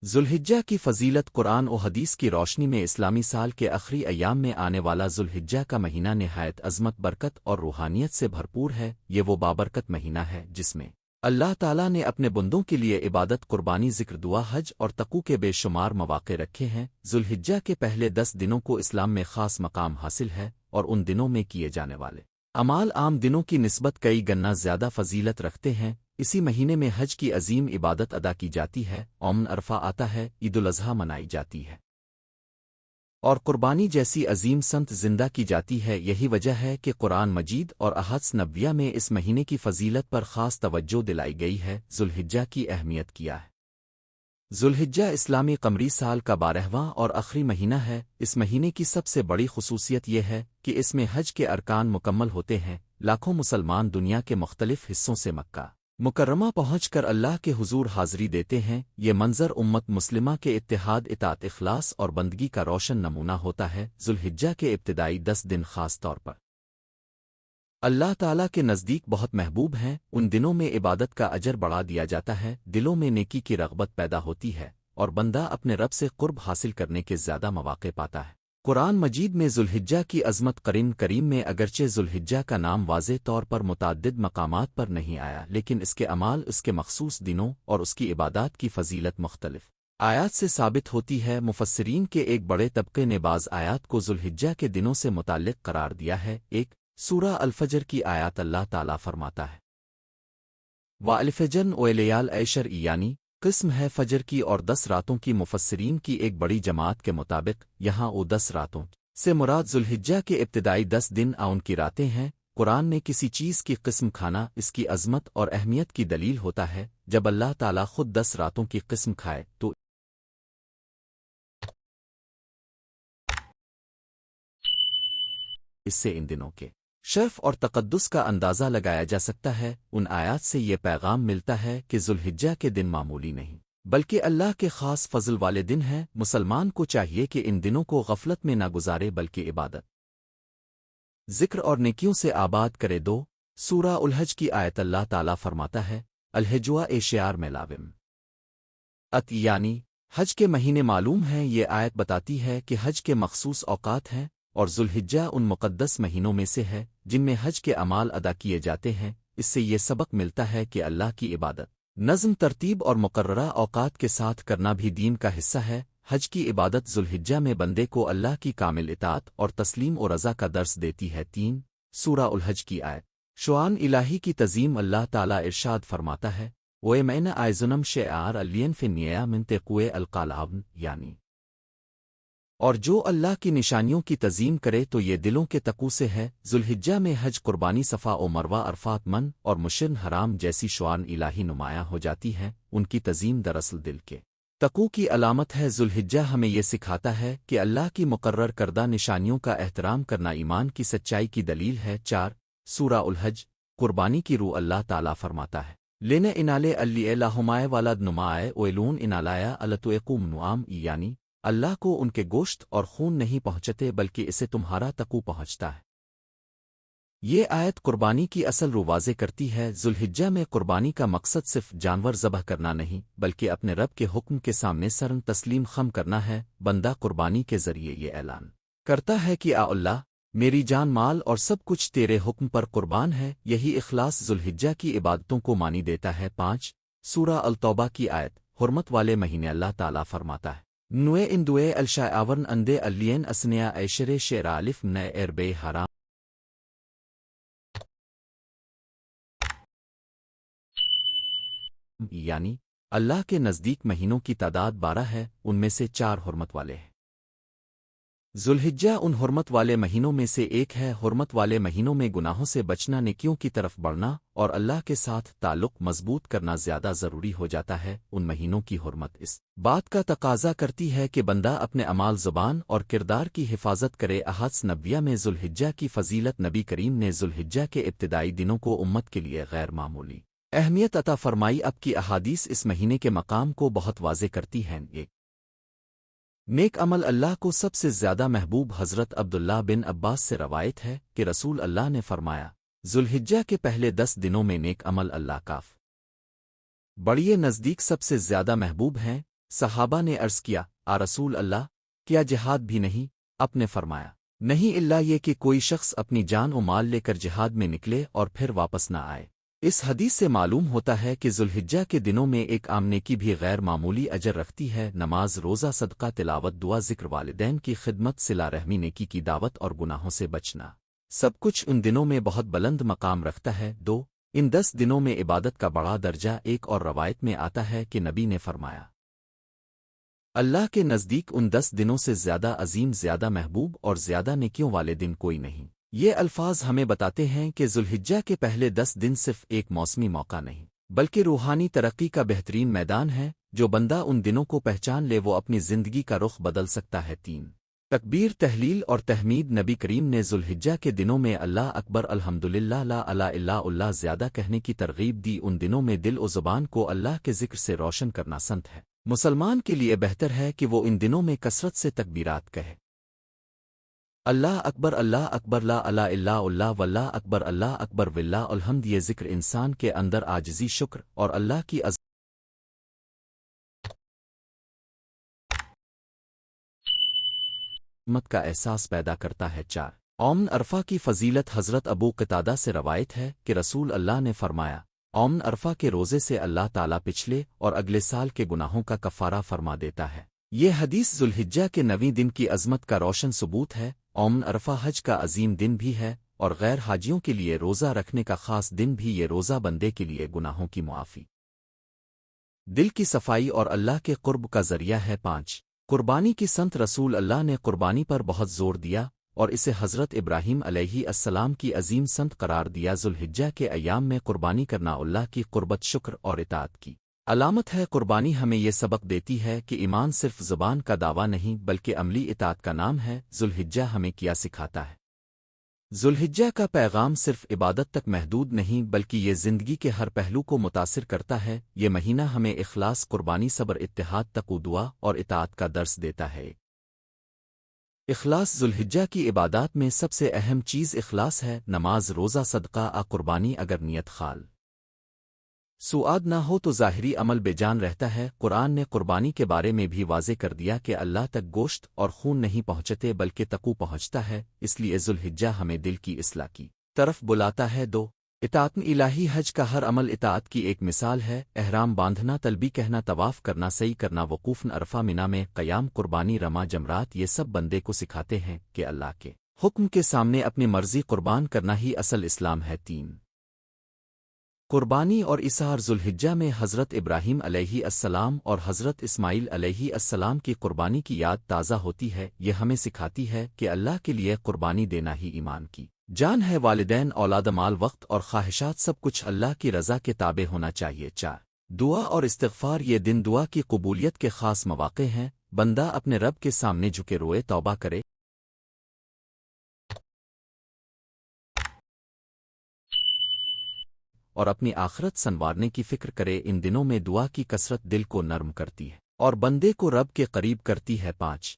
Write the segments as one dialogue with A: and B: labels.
A: ذوالحجہ کی فضیلت قرآن و حدیث کی روشنی میں اسلامی سال کے آخری ایام میں آنے والا ذوالحجہ کا مہینہ نہایت عظمت برکت اور روحانیت سے بھرپور ہے۔ یہ وہ بابرکت مہینہ ہے جس میں اللہ تعالیٰ نے اپنے بندوں کے لیے عبادت، قربانی، ذکر، دعا، حج اور تقوی کے بے شمار مواقع رکھے ہیں۔ ذوالحجہ کے پہلے 10 دنوں کو اسلام میں خاص مقام حاصل ہے اور ان دنوں میں کیے جانے والے اعمال عام دنوں کی نسبت کئی گنا زیادہ فضیلت رکھتے ہیں۔ اسی مہینے میں حج کی عظیم عبادت ادا کی جاتی ہے، یوم عرفہ آتا ہے، عید الاضحیٰ منائی جاتی ہے اور قربانی جیسی عظیم سنت زندہ کی جاتی ہے۔ یہی وجہ ہے کہ قرآن مجید اور احادیث نبویہ میں اس مہینے کی فضیلت پر خاص توجہ دلائی گئی ہے۔ ذوالحجہ کی اہمیت کیا ہے؟ ذوالحجہ اسلامی قمری سال کا 12واں اور آخری مہینہ ہے۔ اس مہینے کی سب سے بڑی خصوصیت یہ ہے کہ اس میں حج کے ارکان مکمل ہوتے ہیں۔ لاکھوں مسلمان دنیا کے مختلف حصوں سے مکہ مکرمہ پہنچ کر اللہ کے حضور حاضری دیتے ہیں۔ یہ منظر امت مسلمہ کے اتحاد، اطاعت، اخلاص اور بندگی کا روشن نمونہ ہوتا ہے۔ ذوالحجہ کے ابتدائی 10 دن خاص طور پر اللہ تعالیٰ کے نزدیک بہت محبوب ہیں۔ ان دنوں میں عبادت کا اجر بڑھا دیا جاتا ہے، دلوں میں نیکی کی رغبت پیدا ہوتی ہے اور بندہ اپنے رب سے قرب حاصل کرنے کے زیادہ مواقع پاتا ہے۔ قرآن مجید میں ذوالحجہ کی عظمت قرآن کریم میں اگرچہ ذوالحجہ کا نام واضح طور پر متعدد مقامات پر نہیں آیا، لیکن اس کے اعمال، اس کے مخصوص دنوں اور اس کی عبادات کی فضیلت مختلف آیات سے ثابت ہوتی ہے۔ مفسرین کے ایک بڑے طبقے نے بعض آیات کو ذوالحجہ کے دنوں سے متعلق قرار دیا ہے۔ ایک سورہ الفجر کی آیات اللہ تعالیٰ فرماتا ہے وَالْفَجْرِ وَلَيَالٍ عَشْرٍ، یعنی قسم ہے فجر کی اور 10 راتوں کی۔ مفسرین کی ایک بڑی جماعت کے مطابق یہاں وہ 10 راتوں سے مراد ذوالحجہ کے ابتدائی 10 دن ان کی راتیں ہیں۔ قرآن نے کسی چیز کی قسم کھانا اس کی عظمت اور اہمیت کی دلیل ہوتا ہے۔ جب اللہ تعالیٰ خود 10 راتوں کی قسم کھائے تو اس سے ان دنوں کے شرف اور تقدس کا اندازہ لگایا جا سکتا ہے۔ ان آیات سے یہ پیغام ملتا ہے کہ ذوالحجہ کے دن معمولی نہیں بلکہ اللہ کے خاص فضل والے دن ہیں۔ مسلمان کو چاہیے کہ ان دنوں کو غفلت میں نہ گزارے بلکہ عبادت، ذکر اور نیکیوں سے آباد کرے۔ سورہ الحج کی آیت اللہ تعالیٰ فرماتا ہے الحجوا شعار میں لاوم یعنی حج کے مہینے معلوم ہیں۔ یہ آیت بتاتی ہے کہ حج کے مخصوص اوقات ہیں اور ذوالحجہ ان مقدس مہینوں میں سے ہے جن میں حج کے اعمال ادا کیے جاتے ہیں۔ اس سے یہ سبق ملتا ہے کہ اللہ کی عبادت نظم، ترتیب اور مقررہ اوقات کے ساتھ کرنا بھی دین کا حصہ ہے۔ حج کی عبادت ذوالحجہ میں بندے کو اللہ کی کامل اطاعت اور تسلیم و رضا کا درس دیتی ہے۔ 3 سورہ الحج کی آیت شعان الہی کی تزیم اللہ تعالیٰ ارشاد فرماتا ہے وَمَنْ أَعْظَمُ شَعَائِرَ اللَّهِ فَإِنَّهَا مِن تَقْوَى الْقُلُوبِ، یعنی اور جو اللہ کی نشانیوں کی تعظیم کرے تو یہ دلوں کے تقوی سے ہے۔ ذوالحجہ میں حج، قربانی، صفا و مروہ، عرفات، من اور مشعر حرام جیسی شعائر الہی نمایاں ہو جاتی ہیں۔ ان کی تعظیم دراصل دل کے تقوی کی علامت ہے۔ ذوالحجہ ہمیں یہ سکھاتا ہے کہ اللہ کی مقرر کردہ نشانیوں کا احترام کرنا ایمان کی سچائی کی دلیل ہے۔ 4 سورہ الحج قربانی کی روح اللہ تعالیٰ فرماتا ہے لینے انالے اللی الہمائے والد نمائے اویلون انالایا التویقوم نعام، یعنی اللہ کو ان کے گوشت اور خون نہیں پہنچتے بلکہ اسے تمہارا تقوی پہنچتا ہے۔ یہ آیت قربانی کی اصل رو واضح کرتی ہے۔ ذوالحجہ میں قربانی کا مقصد صرف جانور ذبح کرنا نہیں بلکہ اپنے رب کے حکم کے سامنے سر تسلیم خم کرنا ہے۔ بندہ قربانی کے ذریعے یہ اعلان کرتا ہے کہ اللہ، میری جان، مال اور سب کچھ تیرے حکم پر قربان ہے۔ یہی اخلاص ذوالحجہ کی عبادتوں کو مانی دیتا ہے۔ 5 سورہ التوبہ کی آیت حرمت والے مہینے اللہ تعالیٰ فرماتا ہے نوے اندوے الشائعورن اندے الین اسنیا عشر شعرالف نئے اربے حرام، یعنی اللہ کے نزدیک مہینوں کی تعداد 12 ہے، ان میں سے 4 حرمت والے ہیں۔ ذوالحجہ ان حرمت والے مہینوں میں سے ایک ہے۔ حرمت والے مہینوں میں گناہوں سے بچنا، نیکیوں کی طرف بڑھنا اور اللہ کے ساتھ تعلق مضبوط کرنا زیادہ ضروری ہو جاتا ہے۔ ان مہینوں کی حرمت اس بات کا تقاضا کرتی ہے کہ بندہ اپنے اعمال، زبان اور کردار کی حفاظت کرے۔ احادیث نبویہ میں ذوالحجہ کی فضیلت، نبی کریم نے ذوالحجہ کے ابتدائی دنوں کو امت کے لیے غیر معمولی اہمیت عطا فرمائی۔ اب کی احادیث اس مہینے کے مقام کو بہت واضح کرتی ہیں۔ ایک نیک عمل اللہ کو سب سے زیادہ محبوب حضرت عبداللہ بن عباس سے روایت ہے کہ رسول اللہ نے فرمایا، ذوالحجہ کے پہلے 10 دنوں میں نیک عمل اللہ کاف بڑیے نزدیک سب سے زیادہ محبوب ہیں۔ صحابہ نے عرض کیا، رسول اللہ، کیا جہاد بھی نہیں؟ آپ نے فرمایا، نہیں الا یہ کہ کوئی شخص اپنی جان و مال لے کر جہاد میں نکلے اور پھر واپس نہ آئے۔ اس حدیث سے معلوم ہوتا ہے کہ ذوالحجہ کے دنوں میں ایک عام نیکی بھی غیر معمولی اجر رکھتی ہے۔ نماز، روزہ، صدقہ، تلاوت، دعا، ذکر، والدین کی خدمت، صلہ رحمی، نیکی کی دعوت اور گناہوں سے بچنا، سب کچھ ان دنوں میں بہت بلند مقام رکھتا ہے۔ ان 10 دنوں میں عبادت کا بڑا درجہ۔ ایک اور روایت میں آتا ہے کہ نبی نے فرمایا، اللہ کے نزدیک ان 10 دنوں سے زیادہ عظیم، زیادہ محبوب اور زیادہ نیکیوں والے دن کوئی نہیں۔ یہ الفاظ ہمیں بتاتے ہیں کہ ذوالحجہ کے پہلے 10 دن صرف ایک موسمی موقع نہیں، بلکہ روحانی ترقی کا بہترین میدان ہے۔ جو بندہ ان دنوں کو پہچان لے وہ اپنی زندگی کا رخ بدل سکتا ہے۔ 3 تکبیر، تحلیل اور تحمید۔ نبی کریم نے ذوالحجہ کے دنوں میں اللہ اکبر، الحمدللہ، لا الہ الا اللہ زیادہ کہنے کی ترغیب دی۔ ان دنوں میں دل و زبان کو اللہ کے ذکر سے روشن کرنا سنت ہے۔ مسلمان کے لیے بہتر ہے کہ وہ ان دنوں میں کثرت سے تکبیرات کہے، اللہ اکبر، اللہ اکبر، لا الہ الا اللہ، واللہ اکبر، اللہ اکبر، واللہ الحمد۔ یہ ذکر انسان کے اندر عاجزی، شکر اور اللہ کی عظمت کا احساس پیدا کرتا ہے۔ 4 یوم عرفہ کی فضیلت۔ حضرت ابو قتادہ سے روایت ہے کہ رسول اللہ نے فرمایا، یوم عرفہ کے روزے سے اللہ تعالیٰ پچھلے اور اگلے سال کے گناہوں کا کفارہ فرما دیتا ہے۔ یہ حدیث ذوالحجہ کے 9ویں دن کی عظمت کا روشن ثبوت ہے۔ یوم عرفہ حج کا عظیم دن بھی ہے اور غیر حاجیوں کے لیے روزہ رکھنے کا خاص دن بھی۔ یہ روزہ بندے کے لیے گناہوں کی معافی، دل کی صفائی اور اللہ کے قرب کا ذریعہ ہے۔ 5 قربانی کی سنت۔ رسول اللہ نے قربانی پر بہت زور دیا اور اسے حضرت ابراہیم علیہ السلام کی عظیم سنت قرار دیا۔ ذوالحجہ کے ایام میں قربانی کرنا اللہ کی قربت، شکر اور اطاعت کی علامت ہے۔ قربانی ہمیں یہ سبق دیتی ہے کہ ایمان صرف زبان کا دعویٰ نہیں بلکہ عملی اطاعت کا نام ہے۔ ذوالحجہ ہمیں کیا سکھاتا ہے؟ ذوالحجہ کا پیغام صرف عبادت تک محدود نہیں بلکہ یہ زندگی کے ہر پہلو کو متاثر کرتا ہے۔ یہ مہینہ ہمیں اخلاص، قربانی، صبر، اتحاد، تقوی، دعا اور اطاعت کا درس دیتا ہے۔ اخلاص۔ ذوالحجہ کی عبادات میں سب سے اہم چیز اخلاص ہے۔ نماز، روزہ، صدقہ، قربانی اگر نیت خال سعاد نہ ہو تو ظاہری عمل بے جان رہتا ہے۔ قرآن نے قربانی کے بارے میں بھی واضح کر دیا کہ اللہ تک گوشت اور خون نہیں پہنچتے بلکہ تقوی پہنچتا ہے۔ اس لیے ذوالحجہ ہمیں دل کی اصلاح کی طرف بلاتا ہے۔ 2 اطاعت الہی۔ حج کا ہر عمل اطاعت کی ایک مثال ہے۔ احرام باندھنا، تلبیہ کہنا، طواف کرنا، سعی کرنا، وقوف عرفہ، مینا میں قیام، قربانی، رمہ، جمرات، یہ سب بندے کو سکھاتے ہیں کہ اللہ کے حکم کے سامنے اپنی مرضی قربان کرنا ہی اصل اسلام ہے۔ 3 قربانی اور اظہار۔ ذوالحجہ میں حضرت ابراہیم علیہ السلام اور حضرت اسماعیل علیہ السلام کی قربانی کی یاد تازہ ہوتی ہے۔ یہ ہمیں سکھاتی ہے کہ اللہ کے لیے قربانی دینا ہی ایمان کی جان ہے۔ والدین، اولاد، مال، وقت اور خواہشات سب کچھ اللہ کی رضا کے تابع ہونا چاہیے۔ 4 دعا اور استغفار۔ یہ دن دعا کی قبولیت کے خاص مواقع ہیں۔ بندہ اپنے رب کے سامنے جھکے روئے، توبہ کرے اور اپنی آخرت سنوارنے کی فکر کرے۔ ان دنوں میں دعا کی کثرت دل کو نرم کرتی ہے اور بندے کو رب کے قریب کرتی ہے۔ 5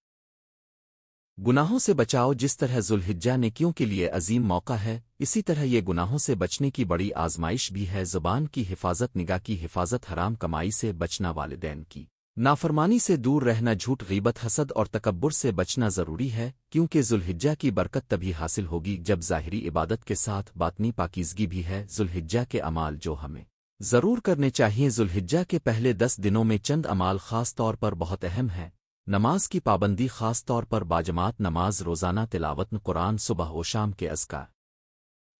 A: گناہوں سے بچاؤ۔ جس طرح ذوالحجہ نیکیوں کے لیے عظیم موقع ہے، اسی طرح یہ گناہوں سے بچنے کی بڑی آزمائش بھی ہے۔ زبان کی حفاظت، نگاہ کی حفاظت، حرام کمائی سے بچنا، والدین کی نافرمانی سے دور رہنا، جھوٹ، غیبت، حسد اور تکبر سے بچنا ضروری ہے، کیونکہ ذوالحجہ کی برکت تبھی حاصل ہوگی جب ظاہری عبادت کے ساتھ باطنی پاکیزگی بھی ہے۔ ذوالحجہ کے اعمال جو ہمیں ضرور کرنے چاہیے۔ ذوالحجہ کے پہلے 10 دنوں میں چند اعمال خاص طور پر بہت اہم ہیں۔ نماز کی پابندی، خاص طور پر باجماعت نماز، روزانہ تلاوت قرآن، صبح و شام کے اذکار،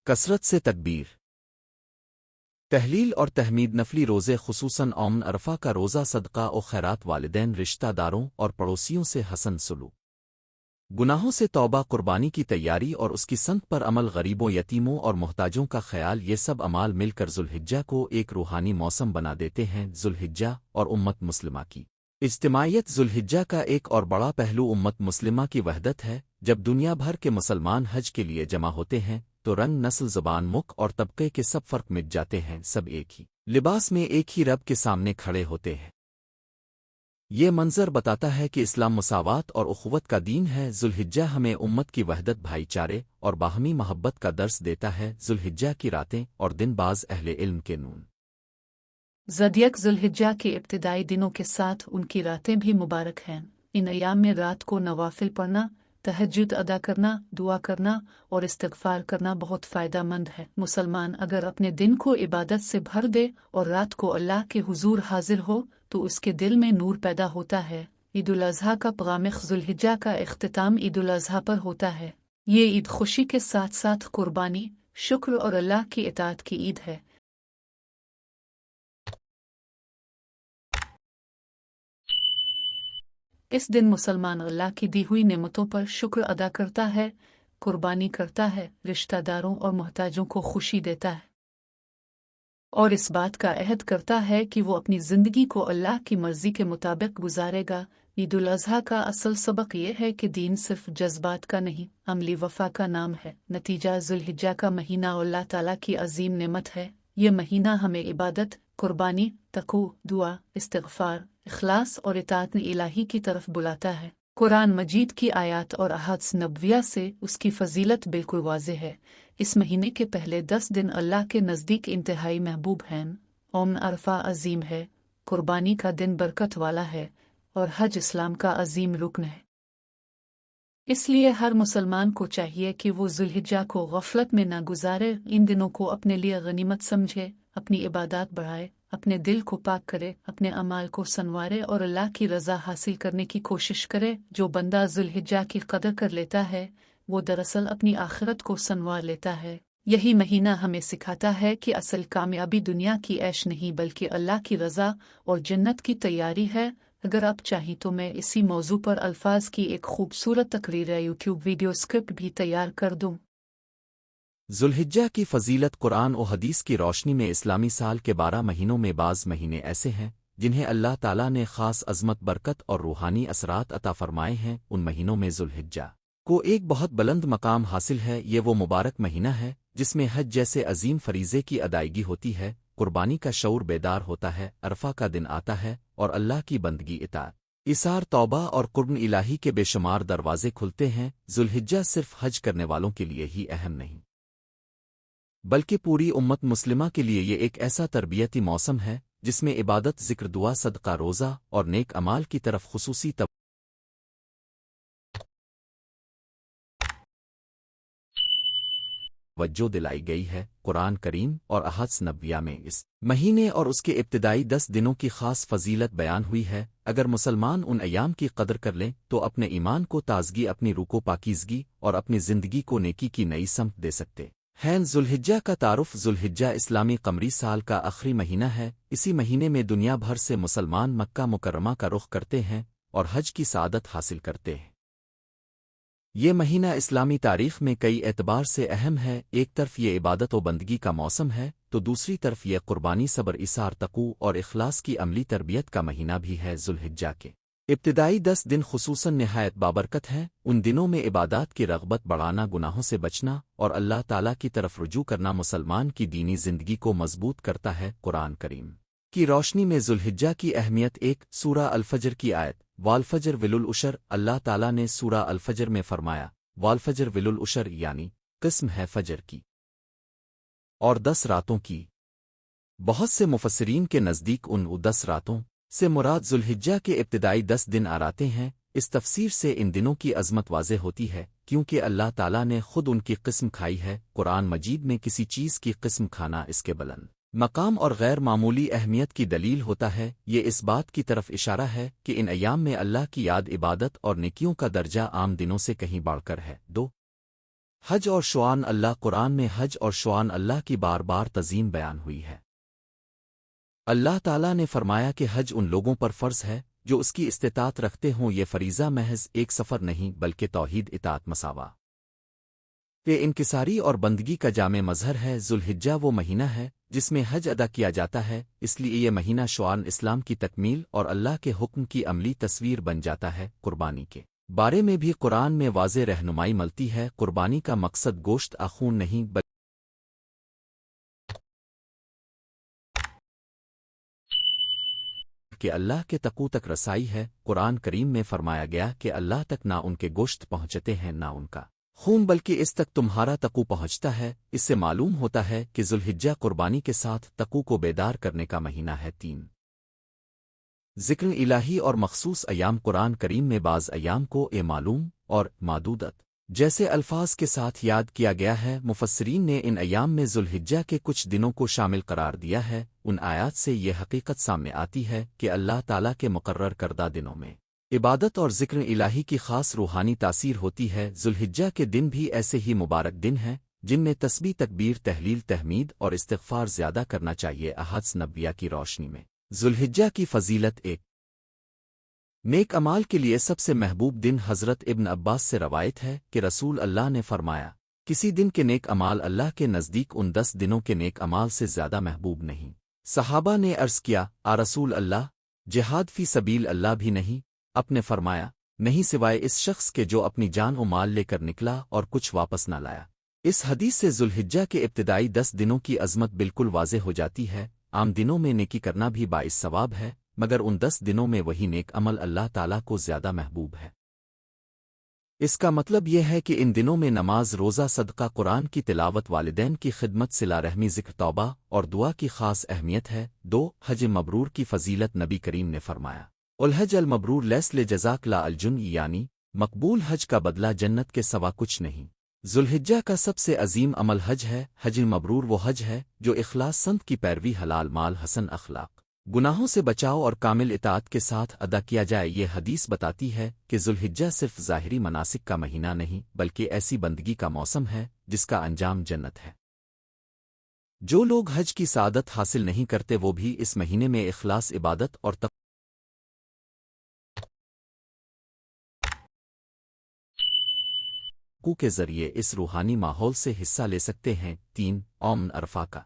A: کثرت سے تکبیر، تحلیل اور تحمید، نفلی روزے خصوصاً یوم عرفہ کا روزہ، صدقہ و خیرات، والدین، رشتہ داروں اور پڑوسیوں سے حسن سلوک، گناہوں سے توبہ، قربانی کی تیاری اور اس کی سنت پر عمل، غریبوں، یتیموں اور محتاجوں کا خیال، یہ سب اعمال مل کر ذوالحجہ کو ایک روحانی موسم بنا دیتے ہیں۔ ذوالحجہ اور امت مسلمہ کی اجتماعیت۔ ذوالحجہ کا ایک اور بڑا پہلو امت مسلمہ کی وحدت ہے۔ جب دنیا بھر کے مسلمان حج کے لیے جمع ہوتے ہیں تو رنگ نسل زبان مکھ اور طبقے کے سب فرق مٹ جاتے ہیں، سب ایک ہی لباس میں ایک ہی رب کے سامنے کھڑے ہوتے ہیں۔ یہ منظر بتاتا ہے کہ اسلام مساوات اور اخوت کا دین ہے۔ ذوالحجہ ہمیں امت کی وحدت، بھائی چارے اور باہمی محبت کا درس دیتا ہے۔ ذوالحجہ کی راتیں اور دن بعض اہل علم کے نون
B: زدیک ذوالحجہ کے ابتدائی دنوں کے ساتھ ان کی راتیں بھی مبارک ہیں۔ ان ایام میں رات کو نوافل پڑھنا، تہجد ادا کرنا، دعا کرنا اور استغفار کرنا بہت فائدہ مند ہے۔ مسلمان اگر اپنے دن کو عبادت سے بھر دے اور رات کو اللہ کے حضور حاضر ہو تو اس کے دل میں نور پیدا ہوتا ہے۔ عید الاضحیٰ کا پیغام ذوالحجہ کا اختتام عید الاضحیٰ پر ہوتا ہے۔ یہ عید خوشی کے ساتھ ساتھ قربانی، شکر اور اللہ کی اطاعت کی عید ہے۔ اس دن مسلمان اللہ کی دی ہوئی نعمتوں پر شکر ادا کرتا ہے، قربانی کرتا ہے، رشتہ داروں اور محتاجوں کو خوشی دیتا ہے، اور اس بات کا عہد کرتا ہے کہ وہ اپنی زندگی کو اللہ کی مرضی کے مطابق گزارے گا۔ عید الاضحیٰ کا اصل سبق یہ ہے کہ دین صرف جذبات کا نہیں، عملی وفا کا نام ہے۔ نتیجہ ذوالحجہ کا مہینہ اللہ تعالیٰ کی عظیم نعمت ہے۔ یہ مہینہ ہمیں عبادت، قربانی، تقوی، دعا، استغفار، اخلاص اور اطاعت الہی کی طرف بلاتا ہے۔ قرآن مجید کی آیات اور احادیث نبویہ سے اس کی فضیلت بالکل واضح ہے۔ اس مہینے کے پہلے 10 دن اللہ کے نزدیک انتہائی محبوب ہیں۔ یوم عرفہ عظیم ہے، قربانی کا دن برکت والا ہے، اور حج اسلام کا عظیم رکن ہے۔ اس لیے ہر مسلمان کو چاہیے کہ وہ ذوالحجہ کو غفلت میں نہ گزارے، ان دنوں کو اپنے لیے غنیمت سمجھے، اپنی عبادات بڑھائے، اپنے دل کو پاک کرے، اپنے اعمال کو سنوارے اور اللہ کی رضا حاصل کرنے کی کوشش کرے۔ جو بندہ ذوالحجہ کی قدر کر لیتا ہے وہ دراصل اپنی آخرت کو سنوار لیتا ہے۔ یہی مہینہ ہمیں سکھاتا ہے کہ اصل کامیابی دنیا کی عیش نہیں بلکہ اللہ کی رضا اور جنت کی تیاری ہے۔ اگر آپ چاہیں تو میں اسی موضوع پر الفاظ کی ایک خوبصورت تقریر یوٹیوب ویڈیو اسکرپٹ بھی تیار کر دوں۔
A: ذوالحجہ کی فضیلت قرآن و حدیث کی روشنی میں اسلامی سال کے 12 مہینوں میں بعض مہینے ایسے ہیں جنہیں اللہ تعالیٰ نے خاص عظمت، برکت اور روحانی اثرات عطا فرمائے ہیں۔ ان مہینوں میں ذوالحجہ کو ایک بہت بلند مقام حاصل ہے۔ یہ وہ مبارک مہینہ ہے جس میں حج جیسے عظیم فریضے کی ادائیگی ہوتی ہے، قربانی کا شعور بیدار ہوتا ہے، عرفہ کا دن آتا ہے اور اللہ کی بندگی، اطاعت، ایثار، توبہ اور قرب الہی کے بے شمار دروازے کھلتے ہیں۔ ذوالحجہ صرف حج کرنے والوں کے لیے ہی اہم نہیں بلکہ پوری امت مسلمہ کے لیے یہ ایک ایسا تربیتی موسم ہے جس میں عبادت، ذکر، دعا، صدقہ، روزہ اور نیک اعمال کی طرف خصوصی توجہ دلائی گئی ہے۔ قرآن کریم اور احادیث نبویہ میں اس مہینے اور اس کے ابتدائی 10 دنوں کی خاص فضیلت بیان ہوئی ہے۔ اگر مسلمان ان ایام کی قدر کر لیں تو اپنے ایمان کو تازگی، اپنی روح کو پاکیزگی اور اپنی زندگی کو نیکی کی نئی سمت دے سکتے ہیں۔ ذوالحجہ کا تعارف۔ ذوالحجہ اسلامی قمری سال کا آخری مہینہ ہے۔ اسی مہینے میں دنیا بھر سے مسلمان مکہ مکرمہ کا رخ کرتے ہیں اور حج کی سعادت حاصل کرتے ہیں۔ یہ مہینہ اسلامی تاریخ میں کئی اعتبار سے اہم ہے۔ ایک طرف یہ عبادت و بندگی کا موسم ہے تو دوسری طرف یہ قربانی، صبر، ایثار، تقوی اور اخلاص کی عملی تربیت کا مہینہ بھی ہے۔ ذوالحجہ کے ابتدائی 10 دن خصوصاً نہایت بابرکت ہیں۔ ان دنوں میں عبادات کی رغبت بڑھانا، گناہوں سے بچنا اور اللہ تعالیٰ کی طرف رجوع کرنا مسلمان کی دینی زندگی کو مضبوط کرتا ہے۔ قرآن کریم کی روشنی میں ذوالحجہ کی اہمیت۔ ایک سورہ الفجر کی آیت، والفجر وللعشر۔ اللہ تعالیٰ نے سورہ الفجر میں فرمایا، والفجر وللعشر، یعنی قسم ہے فجر کی اور 10 راتوں کی۔ بہت سے مفسرین کے نزدیک ان 10 راتوں سے مراد ذوالحجہ کے ابتدائی 10 دن آراتے ہیں۔ اس تفسیر سے ان دنوں کی عظمت واضح ہوتی ہے کیونکہ اللہ تعالیٰ نے خود ان کی قسم کھائی ہے۔ قرآن مجید میں کسی چیز کی قسم کھانا اس کے بلند مقام اور غیر معمولی اہمیت کی دلیل ہوتا ہے۔ یہ اس بات کی طرف اشارہ ہے کہ ان ایام میں اللہ کی یاد، عبادت اور نیکیوں کا درجہ عام دنوں سے کہیں بڑھ کر ہے۔ 2 حج اور شعائر اللہ۔ قرآن میں حج اور شعائر اللہ کی بار بار تعظیم بیان ہوئی ہے۔ اللہ تعالیٰ نے فرمایا کہ حج ان لوگوں پر فرض ہے جو اس کی استطاعت رکھتے ہوں۔ یہ فریضہ محض ایک سفر نہیں بلکہ توحید، اطاعت، مساوات، انکساری اور بندگی کا جامع مظہر ہے۔ ذوالحجہ وہ مہینہ ہے جس میں حج ادا کیا جاتا ہے، اس لیے یہ مہینہ شعائر اسلام کی تکمیل اور اللہ کے حکم کی عملی تصویر بن جاتا ہے۔ قربانی کے بارے میں بھی قرآن میں واضح رہنمائی ملتی ہے۔ قربانی کا مقصد گوشت خون نہیں بلکہ اللہ کے تقوی تک رسائی ہے۔ قرآن کریم میں فرمایا گیا کہ اللہ تک نہ ان کے گوشت پہنچتے ہیں نہ ان کا خون، بلکہ اس تک تمہارا تقوی پہنچتا ہے۔ اس سے معلوم ہوتا ہے کہ ذوالحجہ قربانی کے ساتھ تقوی کو بیدار کرنے کا مہینہ ہے۔ 3 ذکر الہی اور مخصوص ایام۔ قرآن کریم میں بعض ایام کو معلوم اور معدودت جیسے الفاظ کے ساتھ یاد کیا گیا ہے۔ مفسرین نے ان ایام میں ذوالحجہ کے کچھ دنوں کو شامل قرار دیا ہے۔ ان آیات سے یہ حقیقت سامنے آتی ہے کہ اللہ تعالیٰ کے مقرر کردہ دنوں میں عبادت اور ذکر الہی کی خاص روحانی تاثیر ہوتی ہے۔ ذوالحجہ کے دن بھی ایسے ہی مبارک دن ہیں جن میں تسبیح، تکبیر، تحلیل، تحمید اور استغفار زیادہ کرنا چاہیے۔ احادیث نبویہ کی روشنی میں ذوالحجہ کی فضیلت۔ ایک نیک امال کے لیے سب سے محبوب دن حضرت ابن عباس سے روایت ہے کہ رسول اللہ نے فرمایا، کسی دن کے نیک امال اللہ کے نزدیک ان 10 دنوں کے نیک امال سے زیادہ محبوب نہیں۔ صحابہ نے عرض کیا، رسول اللہ، جہاد فی سبیل اللہ بھی نہیں؟ آپ نے فرمایا، نہیں سوائے اس شخص کے جو اپنی جان و مال لے کر نکلا اور کچھ واپس نہ لایا۔ اس حدیث سے ذوالحجہ کے ابتدائی 10 دنوں کی عظمت بالکل واضح ہو جاتی ہے۔ عام دنوں میں نیکی کرنا بھی باعث ثواب ہے، مگر ان 10 دنوں میں وہی نیک عمل اللہ تعالیٰ کو زیادہ محبوب ہے۔ اس کا مطلب یہ ہے کہ ان دنوں میں نماز، روزہ، صدقہ، قرآن کی تلاوت، والدین کی خدمت، صلہ رحمی، ذکر، توبہ اور دعا کی خاص اہمیت ہے۔ 2 حج مبرور کی فضیلت۔ نبی کریم نے فرمایا، الحج المبرور لیس لجزاک لا الجن، یعنی مقبول حج کا بدلہ جنت کے سوا کچھ نہیں۔ ذوالحجہ کا سب سے عظیم عمل حج ہے۔ حج مبرور وہ حج ہے جو اخلاص، سنت کی پیروی، حلال مال، حسن اخلاق، گناہوں سے بچاؤ اور کامل اطاعت کے ساتھ ادا کیا جائے۔ یہ حدیث بتاتی ہے کہ ذوالحجہ صرف ظاہری مناسک کا مہینہ نہیں، بلکہ ایسی بندگی کا موسم ہے جس کا انجام جنت ہے۔ جو لوگ حج کی سعادت حاصل نہیں کرتے وہ بھی اس مہینے میں اخلاص، عبادت اور تقوی کے ذریعے اس روحانی ماحول سے حصہ لے سکتے ہیں۔ 3 یوم عرفہ کا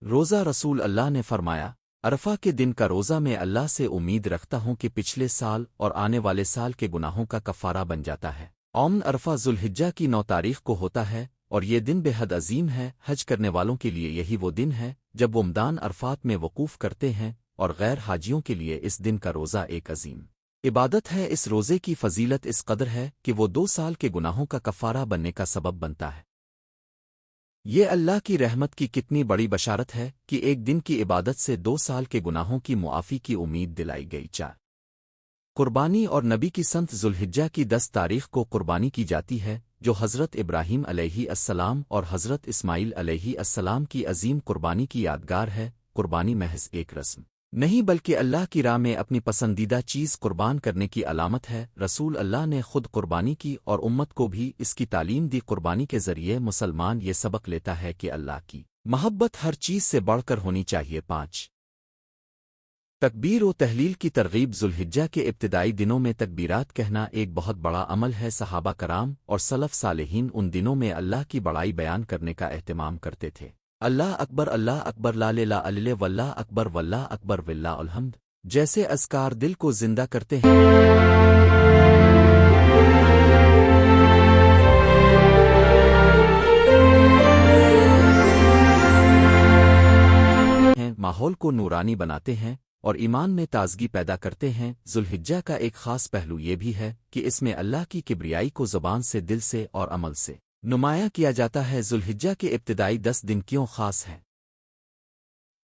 A: روزہ۔ رسول اللہ نے فرمایا، عرفہ کے دن کا روزہ میں اللہ سے امید رکھتا ہوں کہ پچھلے سال اور آنے والے سال کے گناہوں کا کفارہ بن جاتا ہے۔ یوم عرفہ ذوالحجہ کی 9 تاریخ کو ہوتا ہے اور یہ دن بے حد عظیم ہے۔ حج کرنے والوں کے لیے یہی وہ دن ہے جب وہ میدان عرفات میں وقوف کرتے ہیں، اور غیر حاجیوں کے لیے اس دن کا روزہ ایک عظیم عبادت ہے۔ اس روزے کی فضیلت اس قدر ہے کہ وہ 2 سال کے گناہوں کا کفارہ بننے کا سبب بنتا ہے۔ یہ اللہ کی رحمت کی کتنی بڑی بشارت ہے کہ ایک دن کی عبادت سے 2 سال کے گناہوں کی معافی کی امید دلائی گئی۔ 4 قربانی اور نبی کی سنت۔ ذوالحجہ کی 10 تاریخ کو قربانی کی جاتی ہے، جو حضرت ابراہیم علیہ السلام اور حضرت اسماعیل علیہ السلام کی عظیم قربانی کی یادگار ہے۔ قربانی محض ایک رسم نہیں بلکہ اللہ کی راہ میں اپنی پسندیدہ چیز قربان کرنے کی علامت ہے۔ رسول اللہ نے خود قربانی کی اور امت کو بھی اس کی تعلیم دی۔ قربانی کے ذریعے مسلمان یہ سبق لیتا ہے کہ اللہ کی محبت ہر چیز سے بڑھ کر ہونی چاہیے۔ 5 تکبیر و تحلیل کی ترغیب۔ ذوالحجہ کے ابتدائی دنوں میں تکبیرات کہنا ایک بہت بڑا عمل ہے۔ صحابہ کرام اور سلف صالحین ان دنوں میں اللہ کی بڑائی بیان کرنے کا اہتمام کرتے تھے۔ اللہ اکبر، اللہ اکبر، لا الہ الا اللہ، واللہ اکبر، واللہ اکبر، واللہ الحمد جیسے اذکار دل کو زندہ کرتے ہیں۔ ماحول کو نورانی بناتے ہیں اور ایمان میں تازگی پیدا کرتے ہیں۔ ذوالحجہ کا ایک خاص پہلو یہ بھی ہے کہ اس میں اللہ کی کبریائی کو زبان سے، دل سے اور عمل سے نمایاں کیا جاتا ہے۔ ذوالحجہ کے ابتدائی 10 دن کیوں خاص ہیں؟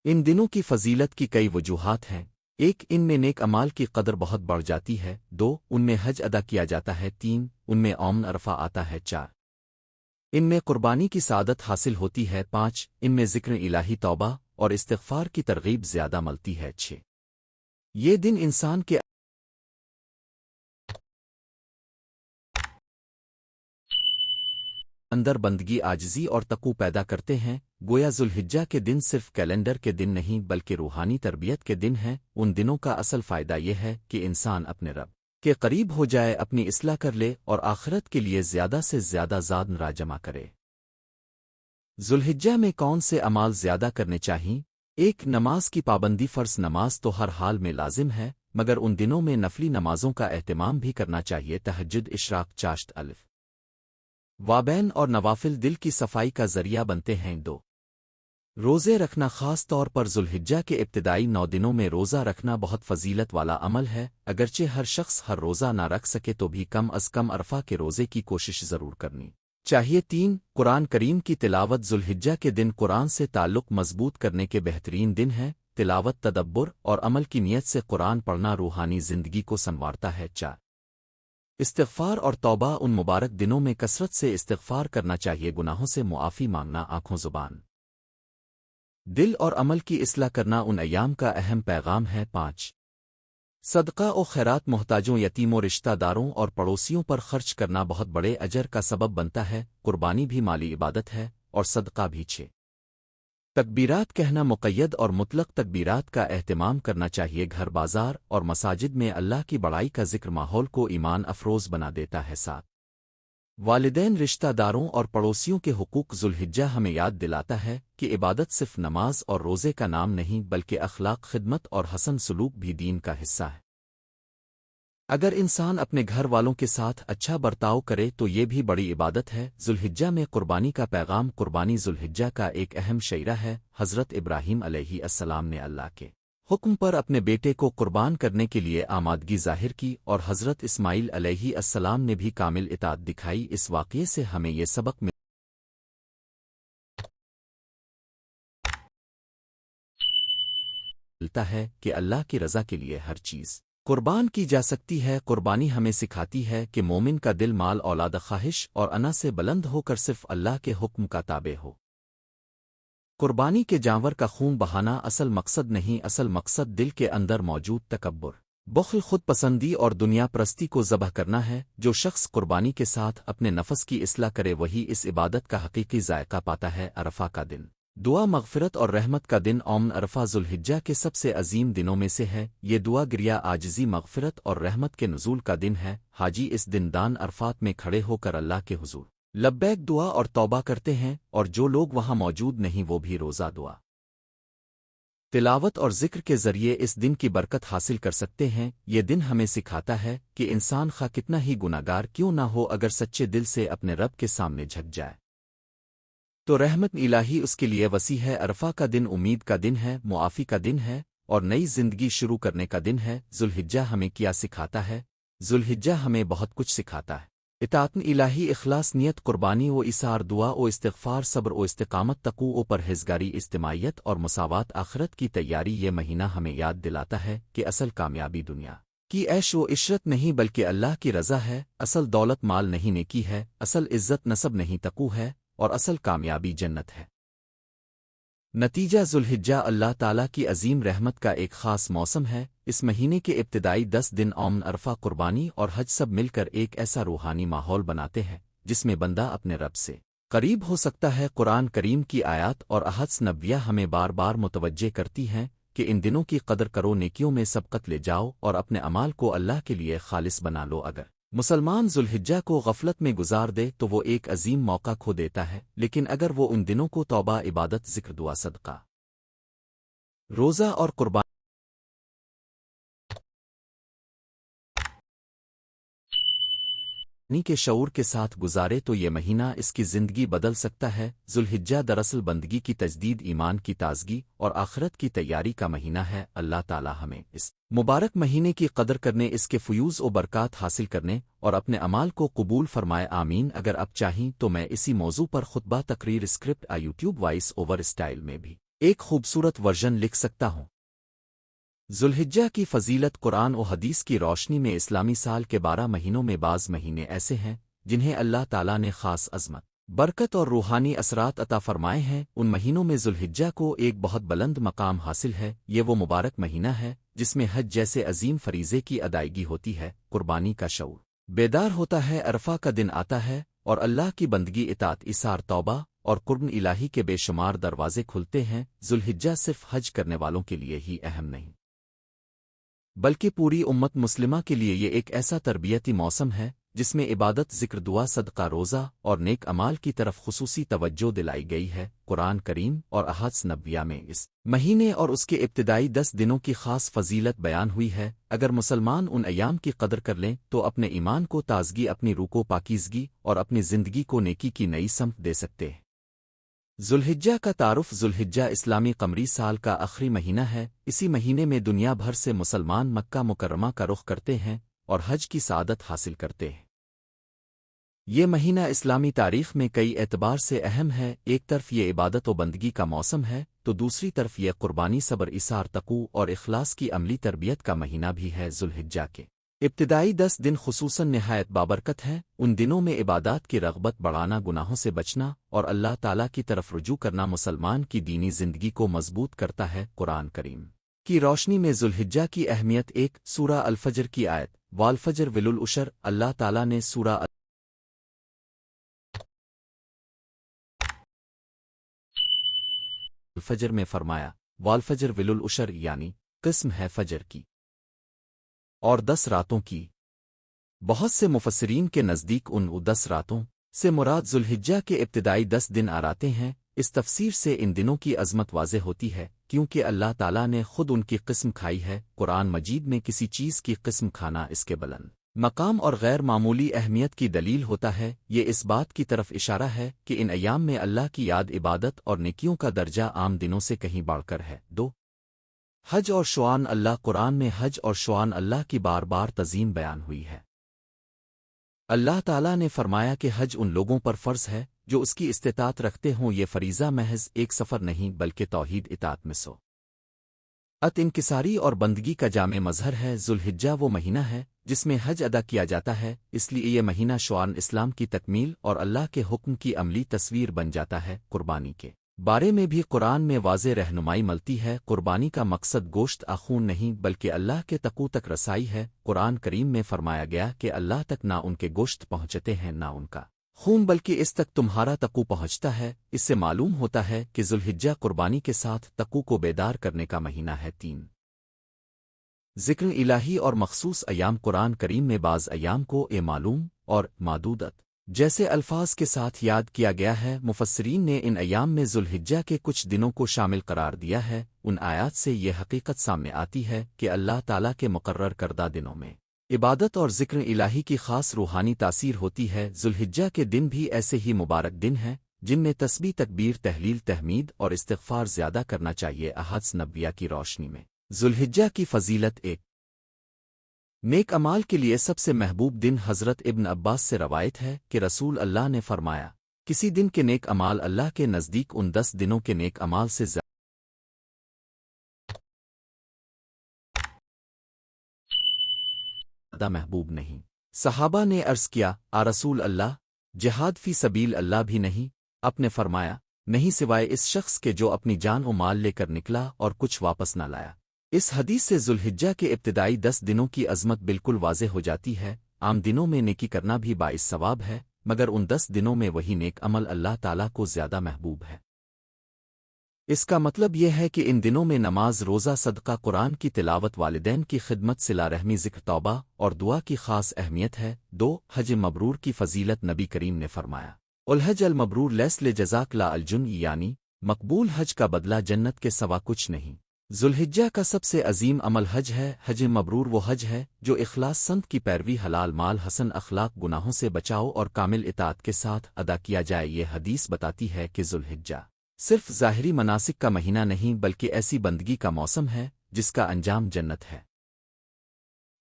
A: ان دنوں کی فضیلت کی کئی وجوہات ہیں۔ 1 ان میں نیک امال کی قدر بہت بڑھ جاتی ہے۔ 2 ان میں حج ادا کیا جاتا ہے۔ 3 ان میں یوم عرفہ آتا ہے۔ 4 ان میں قربانی کی سعادت حاصل ہوتی ہے۔ 5 ان میں ذکر الہی، توبہ اور استغفار کی ترغیب زیادہ ملتی ہے۔ 6 یہ دن انسان کے اندر بندگی، عاجزی اور تقوی پیدا کرتے ہیں۔ گویا ذوالحجہ کے دن صرف کیلنڈر کے دن نہیں بلکہ روحانی تربیت کے دن ہیں۔ ان دنوں کا اصل فائدہ یہ ہے کہ انسان اپنے رب کے قریب ہو جائے، اپنی اصلاح کر لے اور آخرت کے لیے زیادہ سے زیادہ زاد نرا جمع کرے۔ ذوالحجہ میں کون سے اعمال زیادہ کرنے چاہئیں؟ 1 نماز کی پابندی۔ فرض نماز تو ہر حال میں لازم ہے، مگر ان دنوں میں نفلی نمازوں کا اہتمام بھی کرنا چاہیے تہجد اشراق چاشت الف وابین اور نوافل دل کی صفائی کا ذریعہ بنتے ہیں دو روزے رکھنا خاص طور پر ذوالحجہ کے ابتدائی 9 دنوں میں روزہ رکھنا بہت فضیلت والا عمل ہے اگرچہ ہر شخص ہر روزہ نہ رکھ سکے تو بھی کم از کم عرفہ کے روزے کی کوشش ضرور کرنی چاہیے 3 قرآن کریم کی تلاوت ذوالحجہ کے دن قرآن سے تعلق مضبوط کرنے کے بہترین دن ہے تلاوت تدبر اور عمل کی نیت سے قرآن پڑھنا روحانی زندگی کو سنوارتا ہے 4 استغفار اور توبہ ان مبارک دنوں میں کثرت سے استغفار کرنا چاہیے گناہوں سے معافی مانگنا آنکھوں زبان دل اور عمل کی اصلاح کرنا ان ایام کا اہم پیغام ہے 5 صدقہ و خیرات محتاجوں یتیموں رشتہ داروں اور پڑوسیوں پر خرچ کرنا بہت بڑے اجر کا سبب بنتا ہے قربانی بھی مالی عبادت ہے اور صدقہ بھی 6 تکبیرات کہنا مقید اور مطلق تکبیرات کا اہتمام کرنا چاہیے گھر بازار اور مساجد میں اللہ کی بڑائی کا ذکر ماحول کو ایمان افروز بنا دیتا ہے 7 والدین رشتہ داروں اور پڑوسیوں کے حقوق ذوالحجہ ہمیں یاد دلاتا ہے کہ عبادت صرف نماز اور روزے کا نام نہیں بلکہ اخلاق خدمت اور حسن سلوک بھی دین کا حصہ ہے اگر انسان اپنے گھر والوں کے ساتھ اچھا برتاؤ کرے تو یہ بھی بڑی عبادت ہے ذوالحجہ میں قربانی کا پیغام قربانی ذوالحجہ کا ایک اہم شعرہ ہے حضرت ابراہیم علیہ السلام نے اللہ کے حکم پر اپنے بیٹے کو قربان کرنے کے لیے آمادگی ظاہر کی اور حضرت اسماعیل علیہ السلام نے بھی کامل اطاعت دکھائی اس واقعے سے ہمیں یہ سبق ملتا ہے کہ اللہ کی رضا کے لیے ہر چیز قربان کی جا سکتی ہے قربانی ہمیں سکھاتی ہے کہ مومن کا دل مال اولاد خواہش اور انا سے بلند ہو کر صرف اللہ کے حکم کا تابع ہو قربانی کے جانور کا خون بہانا اصل مقصد نہیں اصل مقصد دل کے اندر موجود تکبر بخل خود پسندی اور دنیا پرستی کو ذبح کرنا ہے جو شخص قربانی کے ساتھ اپنے نفس کی اصلاح کرے وہی اس عبادت کا حقیقی ذائقہ پاتا ہے عرفہ کا دن دعا مغفرت اور رحمت کا دن عرفہ ذوالحجہ کے سب سے عظیم دنوں میں سے ہے یہ دعا گریا عاجزی مغفرت اور رحمت کے نزول کا دن ہے حاجی اس دن دان عرفات میں کھڑے ہو کر اللہ کے حضور لبیک دعا اور توبہ کرتے ہیں اور جو لوگ وہاں موجود نہیں وہ بھی روزہ دعا تلاوت اور ذکر کے ذریعے اس دن کی برکت حاصل کر سکتے ہیں یہ دن ہمیں سکھاتا ہے کہ انسان خواہ کتنا ہی گناہگار کیوں نہ ہو اگر سچے دل سے اپنے رب کے سامنے جھک جائے تو رحمت الہی اس کے لیے وسیع ہے عرفہ کا دن امید کا دن ہے معافی کا دن ہے اور نئی زندگی شروع کرنے کا دن ہے ذوالحجہ ہمیں کیا سکھاتا ہے ذوالحجہ ہمیں بہت کچھ سکھاتا ہے اطاعت الہی اخلاص نیت قربانی و اثار دعا و استغفار صبر و استقامت تقوی و پرہیزگاری اجتماعیت اور مساوات آخرت کی تیاری یہ مہینہ ہمیں یاد دلاتا ہے کہ اصل کامیابی دنیا کی عیش و عشرت نہیں بلکہ اللہ کی رضا ہے اصل دولت مال نہیں نیکی ہے اصل عزت نسب نہیں تقوی ہے اور اصل کامیابی جنت ہے نتیجہ ذوالحجہ اللہ تعالیٰ کی عظیم رحمت کا ایک خاص موسم ہے اس مہینے کے ابتدائی 10 دن عرفہ قربانی اور حج سب مل کر ایک ایسا روحانی ماحول بناتے ہیں جس میں بندہ اپنے رب سے قریب ہو سکتا ہے قرآن کریم کی آیات اور احادیث نبویہ ہمیں بار بار متوجہ کرتی ہیں کہ ان دنوں کی قدر کرو نیکیوں میں سبقت لے جاؤ اور اپنے اعمال کو اللہ کے لیے خالص بنا لو اگر مسلمان ذوالحجہ کو غفلت میں گزار دے تو وہ ایک عظیم موقع کھو دیتا ہے لیکن اگر وہ ان دنوں کو توبہ عبادت ذکر دعا صدقہ روزہ اور قربانی کے شعور کے ساتھ گزارے تو یہ مہینہ اس کی زندگی بدل سکتا ہے ذوالحجہ دراصل بندگی کی تجدید ایمان کی تازگی اور آخرت کی تیاری کا مہینہ ہے اللہ تعالی ہمیں اس مبارک مہینے کی قدر کرنے اس کے فیوز و برکات حاصل کرنے اور اپنے اعمال کو قبول فرمائے آمین اگر آپ چاہیں تو میں اسی موضوع پر خطبہ تقریر script YouTube voice over style میں بھی ایک خوبصورت ورژن لکھ سکتا ہوں ذوالحجہ کی فضیلت قرآن و حدیث کی روشنی میں اسلامی سال کے 12 مہینوں میں بعض مہینے ایسے ہیں جنہیں اللہ تعالیٰ نے خاص عظمت برکت اور روحانی اثرات عطا فرمائے ہیں ان مہینوں میں ذوالحجہ کو ایک بہت بلند مقام حاصل ہے یہ وہ مبارک مہینہ ہے جس میں حج جیسے عظیم فریضے کی ادائیگی ہوتی ہے قربانی کا شعور بیدار ہوتا ہے عرفہ کا دن آتا ہے اور اللہ کی بندگی اطاعت اثار توبہ اور قرب الہی کے بے شمار دروازے کھلتے ہیں ذوالحجہ صرف حج کرنے والوں کے لیے ہی اہم نہیں بلکہ پوری امت مسلمہ کے لیے یہ ایک ایسا تربیتی موسم ہے جس میں عبادت، ذکر، دعا، صدقہ، روزہ اور نیک اعمال کی طرف خصوصی توجہ دلائی گئی ہے۔ قرآن کریم اور احادیث نبویہ میں اس مہینے اور اس کے ابتدائی 10 دنوں کی خاص فضیلت بیان ہوئی ہے۔ اگر مسلمان ان ایام کی قدر کر لیں تو اپنے ایمان کو تازگی، اپنی روح کو پاکیزگی اور اپنی زندگی کو نیکی کی نئی سمت دے سکتے ہیں۔ ذوالحجہ کا تعارف۔ ذوالحجہ اسلامی قمری سال کا آخری مہینہ ہے۔ اسی مہینے میں دنیا بھر سے مسلمان مکہ مکرمہ کا رخ کرتے ہیں اور حج کی سعادت حاصل کرتے ہیں۔ یہ مہینہ اسلامی تاریخ میں کئی اعتبار سے اہم ہے۔ ایک طرف یہ عبادت و بندگی کا موسم ہے تو دوسری طرف یہ قربانی، صبر، ایثار، تقوی اور اخلاص کی عملی تربیت کا مہینہ بھی ہے۔ ذوالحجہ کے ابتدائی 10 دن خصوصاً نہایت بابرکت ہیں۔ ان دنوں میں عبادات کی رغبت بڑھانا، گناہوں سے بچنا اور اللہ تعالیٰ کی طرف رجوع کرنا مسلمان کی دینی زندگی کو مضبوط کرتا ہے۔ قرآن کریم کی روشنی میں ذوالحجہ کی اہمیت۔ ایک سورہ الفجر کی آیت، والفجر وللعشر۔ اللہ تعالیٰ نے سورہ الفجر میں فرمایا، والفجر وللعشر، یعنی قسم ہے فجر کی اور 10 راتوں کی۔ بہت سے مفسرین کے نزدیک ان 10 راتوں سے مراد ذوالحجہ کے ابتدائی 10 دن آراتے ہیں۔ اس تفسیر سے ان دنوں کی عظمت واضح ہوتی ہے کیونکہ اللہ تعالیٰ نے خود ان کی قسم کھائی ہے۔ قرآن مجید میں کسی چیز کی قسم کھانا اس کے بلند مقام اور غیر معمولی اہمیت کی دلیل ہوتا ہے۔ یہ اس بات کی طرف اشارہ ہے کہ ان ایام میں اللہ کی یاد، عبادت اور نیکیوں کا درجہ عام دنوں سے کہیں بڑھ کر ہے۔ 2 حج اور شعائر اللہ۔ قرآن میں حج اور شعائر اللہ کی بار بار تعظیم بیان ہوئی ہے۔ اللہ تعالیٰ نے فرمایا کہ حج ان لوگوں پر فرض ہے جو اس کی استطاعت رکھتے ہوں۔ یہ فریضہ محض ایک سفر نہیں بلکہ توحید، اطاعت میں انکساری اور بندگی کا جامع مظہر ہے۔ ذوالحجہ وہ مہینہ ہے جس میں حج ادا کیا جاتا ہے، اس لیے یہ مہینہ شعائر اسلام کی تکمیل اور اللہ کے حکم کی عملی تصویر بن جاتا ہے۔ قربانی کے بارے میں بھی قرآن میں واضح رہنمائی ملتی ہے۔ قربانی کا مقصد گوشت خون نہیں بلکہ اللہ کے تقوی تک رسائی ہے۔ قرآن کریم میں فرمایا گیا کہ اللہ تک نہ ان کے گوشت پہنچتے ہیں نہ ان کا خون، بلکہ اس تک تمہارا تقوی پہنچتا ہے۔ اس سے معلوم ہوتا ہے کہ ذوالحجہ قربانی کے ساتھ تقوی کو بیدار کرنے کا مہینہ ہے۔ 3 ذکر الہی اور مخصوص ایام۔ قرآن کریم میں بعض ایام کو معلوم اور معدودت جیسے الفاظ کے ساتھ یاد کیا گیا ہے۔ مفسرین نے ان ایام میں ذوالحجہ کے کچھ دنوں کو شامل قرار دیا ہے۔ ان آیات سے یہ حقیقت سامنے آتی ہے کہ اللہ تعالیٰ کے مقرر کردہ دنوں میں عبادت اور ذکر الہی کی خاص روحانی تاثیر ہوتی ہے۔ ذوالحجہ کے دن بھی ایسے ہی مبارک دن ہیں جن میں تسبیح، تکبیر، تحلیل، تحمید اور استغفار زیادہ کرنا چاہیے۔ احادیث نبویہ کی روشنی میں ذوالحجہ کی فضیلت۔ ایک نیک اعمال کے لیے سب سے محبوب دن۔ حضرت ابن عباس سے روایت ہے کہ رسول اللہ نے فرمایا، کسی دن کے نیک اعمال اللہ کے نزدیک ان 10 دنوں کے نیک اعمال سے زیادہ محبوب نہیں۔ صحابہ نے عرض کیا، رسول اللہ، جہاد فی سبیل اللہ بھی نہیں؟ آپ نے فرمایا، نہیں سوائے اس شخص کے جو اپنی جان و مال لے کر نکلا اور کچھ واپس نہ لایا۔ اس حدیث سے ذوالحجہ کے ابتدائی 10 دنوں کی عظمت بالکل واضح ہو جاتی ہے۔ عام دنوں میں نیکی کرنا بھی باعث ثواب ہے، مگر ان 10 دنوں میں وہی نیک عمل اللہ تعالیٰ کو زیادہ محبوب ہے۔ اس کا مطلب یہ ہے کہ ان دنوں میں نماز، روزہ، صدقہ، قرآن کی تلاوت، والدین کی خدمت، صلہ رحمی، ذکر، توبہ اور دعا کی خاص اہمیت ہے۔ 2 حج مبرور کی فضیلت۔ نبی کریم نے فرمایا، الحج المبرور لیس لجزاک لا الجن، یعنی مقبول حج کا بدلہ جنت کے سوا کچھ نہیں۔ ذوالحجہ کا سب سے عظیم عمل حج ہے۔ حج مبرور وہ حج ہے جو اخلاص، سنت کی پیروی، حلال مال، حسن اخلاق، گناہوں سے بچاؤ اور کامل اطاعت کے ساتھ ادا کیا جائے۔ یہ حدیث بتاتی ہے کہ ذوالحجہ صرف ظاہری مناسک کا مہینہ نہیں بلکہ ایسی بندگی کا موسم ہے جس کا انجام جنت ہے۔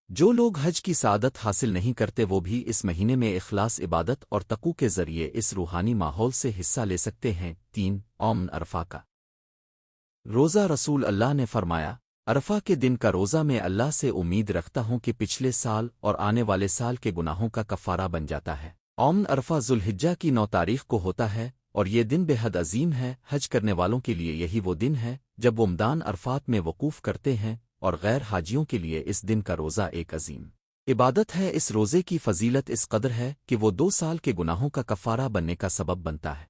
A: جو لوگ حج کی سعادت حاصل نہیں کرتے وہ بھی اس مہینے میں اخلاص، عبادت اور تقوی کے ذریعے اس روحانی ماحول سے حصہ لے سکتے ہیں۔ 3 یوم عرفہ کا روزہ۔ رسول اللہ نے فرمایا، عرفہ کے دن کا روزہ میں اللہ سے امید رکھتا ہوں کہ پچھلے سال اور آنے والے سال کے گناہوں کا کفارہ بن جاتا ہے۔ یوم عرفہ ذوالحجہ کی 9 تاریخ کو ہوتا ہے اور یہ دن بے حد عظیم ہے۔ حج کرنے والوں کے لیے یہی وہ دن ہے جب وہ میدان عرفات میں وقوف کرتے ہیں، اور غیر حاجیوں کے لیے اس دن کا روزہ ایک عظیم عبادت ہے۔ اس روزے کی فضیلت اس قدر ہے کہ وہ 2 سال کے گناہوں کا کفارہ بننے کا سبب بنتا ہے۔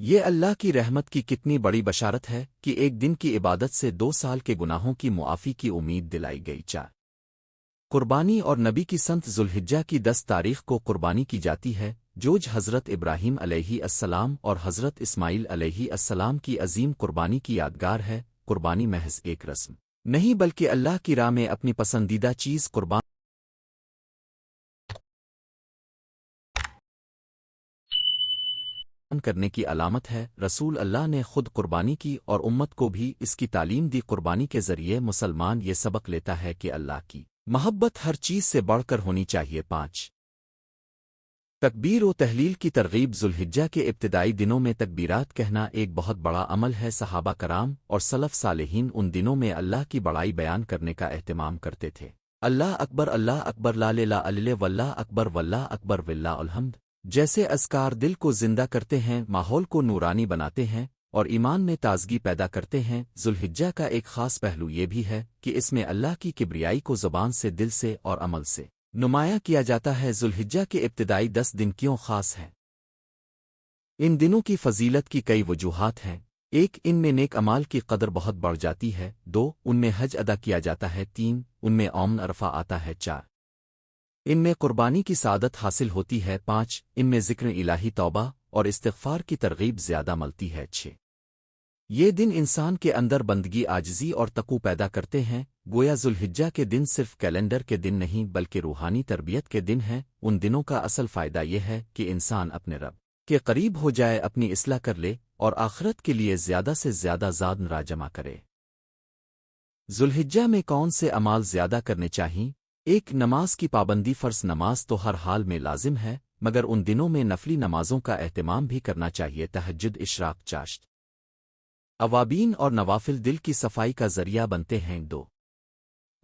A: یہ اللہ کی رحمت کی کتنی بڑی بشارت ہے کہ ایک دن کی عبادت سے 2 سال کے گناہوں کی معافی کی امید دلائی گئی۔ قربانی اور نبی کی سنت ذوالحجہ کی 10 تاریخ کو قربانی کی جاتی ہے، جوج حضرت ابراہیم علیہ السلام اور حضرت اسماعیل علیہ السلام کی عظیم قربانی کی یادگار ہے۔ قربانی محض ایک رسم نہیں بلکہ اللہ کی راہ میں اپنی پسندیدہ چیز قربان کرنے کی علامت ہے۔ رسول اللہ نے خود قربانی کی اور امت کو بھی اس کی تعلیم دی۔ قربانی کے ذریعے مسلمان یہ سبق لیتا ہے کہ اللہ کی محبت ہر چیز سے بڑھ کر ہونی چاہیے۔ 5 تکبیر و تحلیل کی ترغیب۔ ذوالحجہ کے ابتدائی دنوں میں تکبیرات کہنا ایک بہت بڑا عمل ہے۔ صحابہ کرام اور سلف صالحین ان دنوں میں اللہ کی بڑائی بیان کرنے کا اہتمام کرتے تھے۔ اللہ اکبر لا الہ الا واللہ اکبر واللہ اکبر واللہ الحمد جیسے اذکار دل کو زندہ کرتے ہیں، ماحول کو نورانی بناتے ہیں اور ایمان میں تازگی پیدا کرتے ہیں۔ ذوالحجہ کا ایک خاص پہلو یہ بھی ہے کہ اس میں اللہ کی کبریائی کو زبان سے، دل سے اور عمل سے نمایاں کیا جاتا ہے۔ ذوالحجہ کے ابتدائی 10 دن کیوں خاص ہیں؟ ان دنوں کی فضیلت کی کئی وجوہات ہیں۔ 1 ان میں نیک امال کی قدر بہت بڑھ جاتی ہے۔ 2 ان میں حج ادا کیا جاتا ہے۔ 3 ان میں یوم عرفہ آتا ہے۔ 4 ان میں قربانی کی سعادت حاصل ہوتی ہے۔ 5 ان میں ذکر الہی، توبہ اور استغفار کی ترغیب زیادہ ملتی ہے۔ 6 یہ دن انسان کے اندر بندگی، عاجزی اور تقوی پیدا کرتے ہیں۔ گویا ذوالحجہ کے دن صرف کیلنڈر کے دن نہیں بلکہ روحانی تربیت کے دن ہیں۔ ان دنوں کا اصل فائدہ یہ ہے کہ انسان اپنے رب کے قریب ہو جائے، اپنی اصلاح کر لے اور آخرت کے لیے زیادہ سے زیادہ زاد نرا جمع کرے۔ ذوالحجہ میں کون سے اعمال زیادہ کرنے چاہئیں؟ 1 نماز کی پابندی۔ فرض نماز تو ہر حال میں لازم ہے، مگر ان دنوں میں نفلی نمازوں کا اہتمام بھی کرنا چاہیے۔ تہجد، اشراق، چاشت، اوابین اور نوافل دل کی صفائی کا ذریعہ بنتے ہیں۔ 2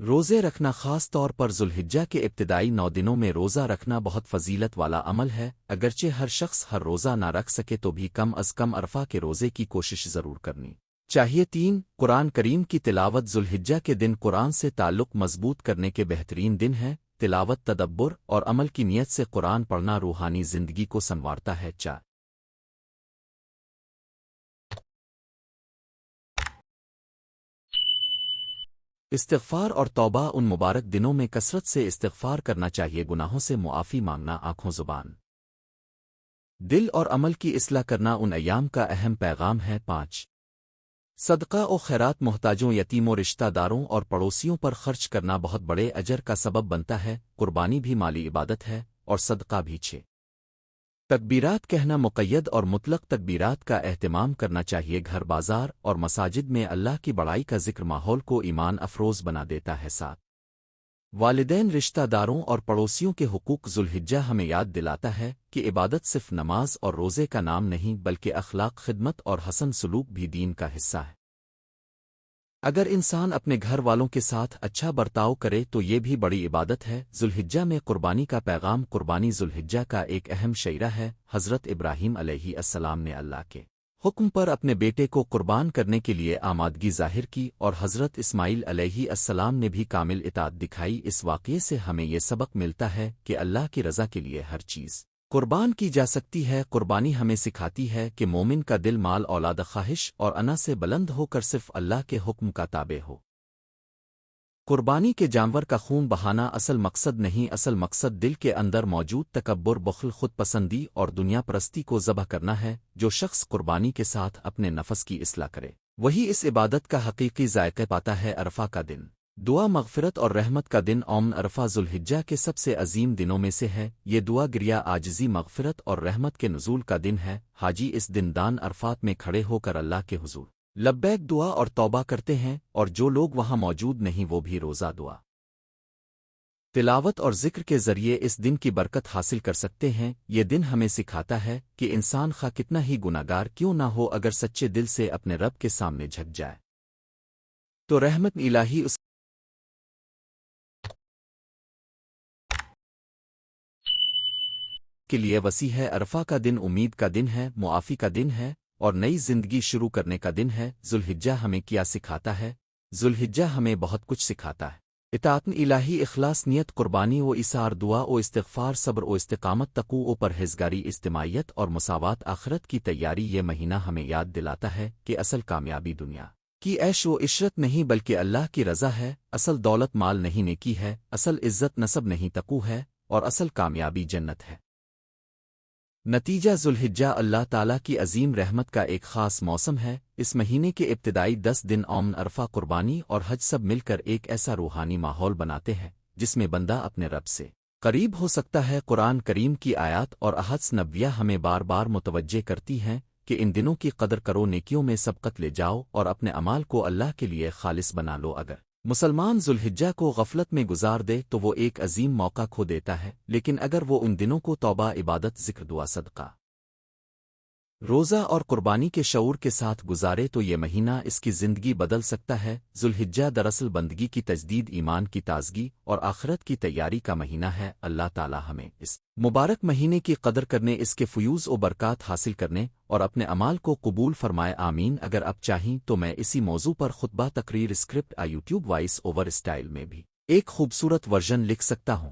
A: روزے رکھنا، خاص طور پر ذوالحجہ کے ابتدائی 9 دنوں میں روزہ رکھنا بہت فضیلت والا عمل ہے۔ اگرچہ ہر شخص ہر روزہ نہ رکھ سکے تو بھی کم از کم عرفہ کے روزے کی کوشش ضرور کرنی چاہیے۔ 3 قرآن کریم کی تلاوت۔ ذوالحجہ کے دن قرآن سے تعلق مضبوط کرنے کے بہترین دن ہیں۔ تلاوت، تدبر اور عمل کی نیت سے قرآن پڑھنا روحانی زندگی کو سنوارتا ہے۔ 4 استغفار اور توبہ۔ ان مبارک دنوں میں کثرت سے استغفار کرنا چاہیے، گناہوں سے معافی مانگنا، آنکھوں، زبان، دل اور عمل کی اصلاح کرنا ان ایام کا اہم پیغام ہے۔ 5 صدقہ و خیرات، محتاجوں، یتیموں، رشتہ داروں اور پڑوسیوں پر خرچ کرنا بہت بڑے اجر کا سبب بنتا ہے۔ قربانی بھی مالی عبادت ہے اور صدقہ بھی۔ 6 تکبیرات کہنا، مقید اور مطلق تکبیرات کا اہتمام کرنا چاہیے۔ گھر، بازار اور مساجد میں اللہ کی بڑائی کا ذکر ماحول کو ایمان افروز بنا دیتا ہے۔ 7 والدین، رشتہ داروں اور پڑوسیوں کے حقوق۔ ذوالحجہ ہمیں یاد دلاتا ہے کہ عبادت صرف نماز اور روزے کا نام نہیں بلکہ اخلاق، خدمت اور حسن سلوک بھی دین کا حصہ ہے۔ اگر انسان اپنے گھر والوں کے ساتھ اچھا برتاؤ کرے تو یہ بھی بڑی عبادت ہے۔ ذوالحجہ میں قربانی کا پیغام۔ قربانی ذوالحجہ کا ایک اہم شعیرہ ہے۔ حضرت ابراہیم علیہ السلام نے اللہ کے حکم پر اپنے بیٹے کو قربان کرنے کے لیے آمادگی ظاہر کی اور حضرت اسماعیل علیہ السلام نے بھی کامل اطاعت دکھائی۔ اس واقعے سے ہمیں یہ سبق ملتا ہے کہ اللہ کی رضا کے لیے ہر چیز قربان کی جا سکتی ہے۔ قربانی ہمیں سکھاتی ہے کہ مومن کا دل مال، اولاد، خواہش اور انا سے بلند ہو کر صرف اللہ کے حکم کا تابع ہو۔ قربانی کے جانور کا خون بہانا اصل مقصد نہیں، اصل مقصد دل کے اندر موجود تکبر، بخل، خود پسندی اور دنیا پرستی کو ذبح کرنا ہے۔ جو شخص قربانی کے ساتھ اپنے نفس کی اصلاح کرے وہی اس عبادت کا حقیقی ذائقہ پاتا ہے۔ عرفہ کا دن، دعا، مغفرت اور رحمت کا دن۔ یوم عرفہ ذوالحجہ کے سب سے عظیم دنوں میں سے ہے۔ یہ دعا گریا، عاجزی، مغفرت اور رحمت کے نزول کا دن ہے۔ حاجی اس دن دان عرفات میں کھڑے ہو کر اللہ کے حضور لبیک، دعا اور توبہ کرتے ہیں، اور جو لوگ وہاں موجود نہیں وہ بھی روزہ، دعا، تلاوت اور ذکر کے ذریعے اس دن کی برکت حاصل کر سکتے ہیں۔ یہ دن ہمیں سکھاتا ہے کہ انسان خواہ کتنا ہی گناہگار کیوں نہ ہو، اگر سچے دل سے اپنے رب کے سامنے جھک جائے تو رحمت الہی اس کے لیے وسیع ہے۔ عرفہ کا دن امید کا دن ہے، معافی کا دن ہے اور نئی زندگی شروع کرنے کا دن ہے۔ ذوالحجہ ہمیں کیا سکھاتا ہے؟ ذوالحجہ ہمیں بہت کچھ سکھاتا ہے۔ اطاعت الہی اخلاص نیت قربانی و اثار دعا و استغفار صبر و استقامت تقو و پرہیزگاری اجتماعیت اور مساوات آخرت کی تیاری یہ مہینہ ہمیں یاد دلاتا ہے کہ اصل کامیابی دنیا کی عیش و عشرت نہیں بلکہ اللہ کی رضا ہے، اصل دولت مال نہیں نیکی ہے، اصل عزت نسب نہیں تقو ہے، اور اصل کامیابی جنت ہے۔ نتیجہ ذوالحجہ اللہ تعالیٰ کی عظیم رحمت کا ایک خاص موسم ہے۔ اس مہینے کے ابتدائی 10 دن عرفہ قربانی اور حج سب مل کر ایک ایسا روحانی ماحول بناتے ہیں جس میں بندہ اپنے رب سے قریب ہو سکتا ہے۔ قرآن کریم کی آیات اور احادیث نبویہ ہمیں بار بار متوجہ کرتی ہیں کہ ان دنوں کی قدر کرو، نیکیوں میں سبقت لے جاؤ اور اپنے اعمال کو اللہ کے لیے خالص بنا لو۔ اگر مسلمان ذوالحجہ کو غفلت میں گزار دے تو وہ ایک عظیم موقع کھو دیتا ہے، لیکن اگر وہ ان دنوں کو توبہ، عبادت، ذکر، دعا، صدقہ، روزہ اور قربانی کے شعور کے ساتھ گزارے تو یہ مہینہ اس کی زندگی بدل سکتا ہے۔ ذوالحجہ دراصل بندگی کی تجدید، ایمان کی تازگی اور آخرت کی تیاری کا مہینہ ہے۔ اللہ تعالی ہمیں اس مبارک مہینے کی قدر کرنے، اس کے فیوز و برکات حاصل کرنے اور اپنے اعمال کو قبول فرمائے، آمین۔ اگر آپ چاہیں تو میں اسی موضوع پر خطبہ تقریر script YouTube voice over style میں بھی ایک خوبصورت ورژن لکھ سکتا ہوں۔